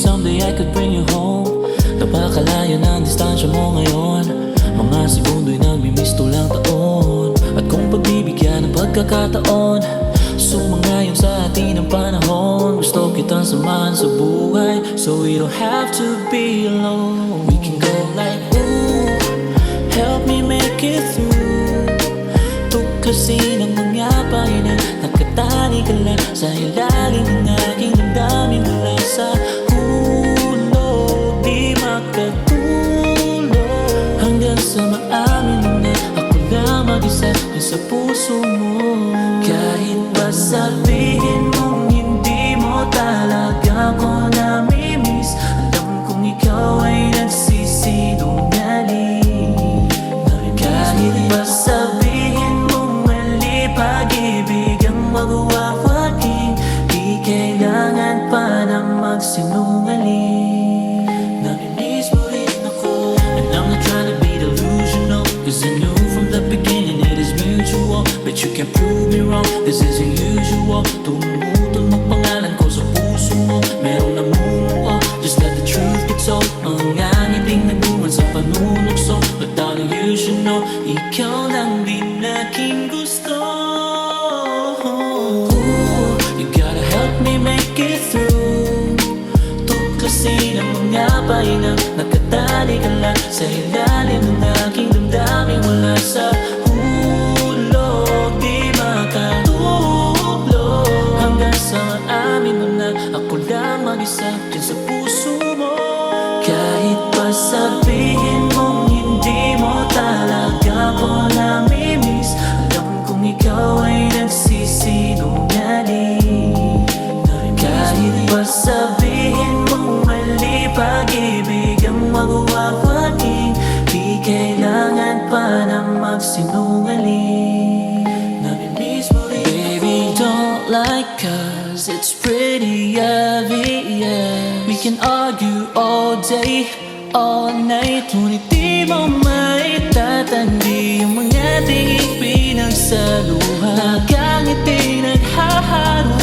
someday I could bring you home. Napakalayo ng distansya mo ngayon. Mga segundo'y nagmimiss tulang taon. At kung pagbibigyan ng pagkakataon, sumangayon sa atin ang panahon. Gusto kitang samahan sa buhay, so we don't have to be alone. We can go like, ooh, help me make it through. Tuklasin ang mga pahinga, nakatali ka lang sa ilalim ng aking damdamin. Mula sa hulog, di makatulog, hanggang sa maamin mo na ako lang mag-isa sa puso mo. Kahit ba sabihin mong hindi mo talaga ako namimiss, alam kong ikaw ay nagsisinungaling. Kahit ba sabihin mong mali, pag-ibig ang magwawaking, di kailangan pa na magsinungaling. Namimiss mo rin ako, and I'm not trying to be delusional, cause I knew from the beginning it is mutual. But you can prove me wrong, this isn't usual. Tumutol ng pangalan ko sa puso mo, merong namumuo, just let the truth be told. Mga ngiting nagbungan sa panunukso, but darling you should know, ikaw lang din aking gusto. Ooh, you gotta help me make it through. Tuklasin ang mga pahinga, nakatali ka lang sa ilalim ng aking damdamin. Wala sa hulog, di makatulog, hanggang sa maamin mo na ako lang mag-isa dyan sa puso mo. Kahit pa sabihin mong hindi mo talaga ako namimiss, alam kong ikaw ay nagsisinungaling. Kahit pa sabihin mong mali, pag-ibig ang magwawaking, di kailangan pa na magsinungaling. Namimiss mo rin. Baby, don't like us, it's pretty obvious. We can argue all day, all night, ngunit di mo maitatanggi yung mga tingin pinagsaluhan. Nakangiti, naghahalo